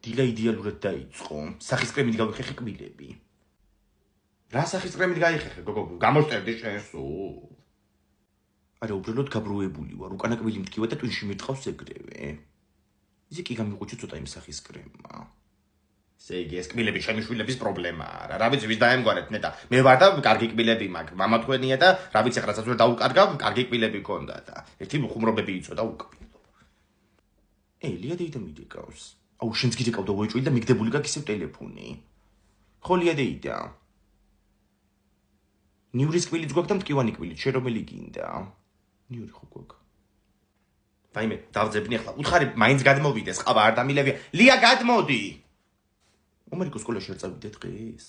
დილა იდეალურად დაიწყო. სახის კრემით გავიხეხე კბილები. რა სახის კრემით გაიხეხე, გოგო? გამოსტერდი შენსო. არა, უბრალოდ გაბრუებული ვარ. უკანა კბილი მткиვა და ტვინში მირტყავს ეგრევე. ისე კი გამიყვუჩი ცოტა იმ სახის კრემა. ესე იგი, ეს კბილები ჩემი შვილების პრობლემაა რა. რა ვიცი, ვის დაემგვარეთ ნეტა. მე ვარ და კარგი კბილები მაქვს. მამა თქვენია და რა ვიცი, ახლა რასაც ვერ დაუკარგავ, კარგი კბილები გქონდა და ერთი ხუმრობები იწოდა უკბილო. ლია დეიდა მიდეკავს. აუ, შენც გიდეკავ და უეჭვილი და მიგდებული გაქვს ისევ ტელეფონი. ხო, ლია დეიდა. ნიურის კბილიც გვაქვს და მткиვანი კბილიც, შენ რომელი გინდა? ნიური ხო გვაქვს. ვაიმე, დავძებნი ახლა. უთხარი, მაინც გადმოვიდეს, ყავა არ დამილევია. ლია, გადმოდი. მომერიკო სკოლაში არ წავიდე დღეს?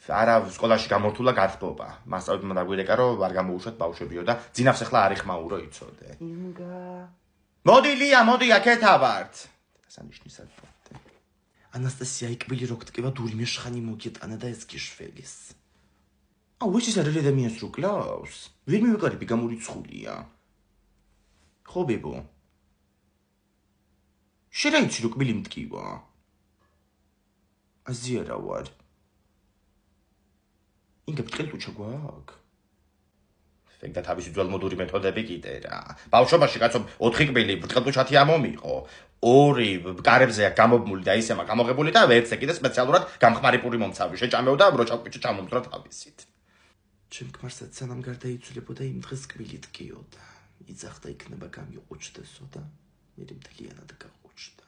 არა, სკოლაში გამორთულა გათბობა. მასწავლებელმა დაგვირეკა, რომ არ გამოუშვათ ბავშვებიო და ძინავს ახლა არ ეხმაურო იცოდე. იმგა. მოდი ლია, მოდი აქეთა ვართ. დასანიშნის ადვარტე. ანასტასია იკბილი რო გტკივა დურიმე შხანი მოგიტანა და ეს გიშველის. აუ, ის არ არის ადამიანს რო კლავს? ვერ მივეკარები გამორიცხულია. ხო ბებო. შენ რა იცი რო კბილი მტკივა? აზიარა ვარ. ინგა ბრტყელტუჩა გვაქვს? ეგ და თავისი ძველმოდური მეთოდები კიდე რა. ბავშვობაში კაცო 4 კბილი ბრტყელტუჩათი ამომიყო. 2 კარებზე გამობმული და ისე მაგ ამოღებული და ვერცე კიდე სპეციალურად გამხმარი პური მომცავი. შეჭამეო და როჭავკიჩო ჩამომძრა თავისით. ჩემ ქმარსაც სანამ გარდაიცვლებოდა იმ დღეს კბილი ტკიოდა. იძახდა იქნება გამიყვუჩდესო და მე მთლიანად გაყვუჩდა.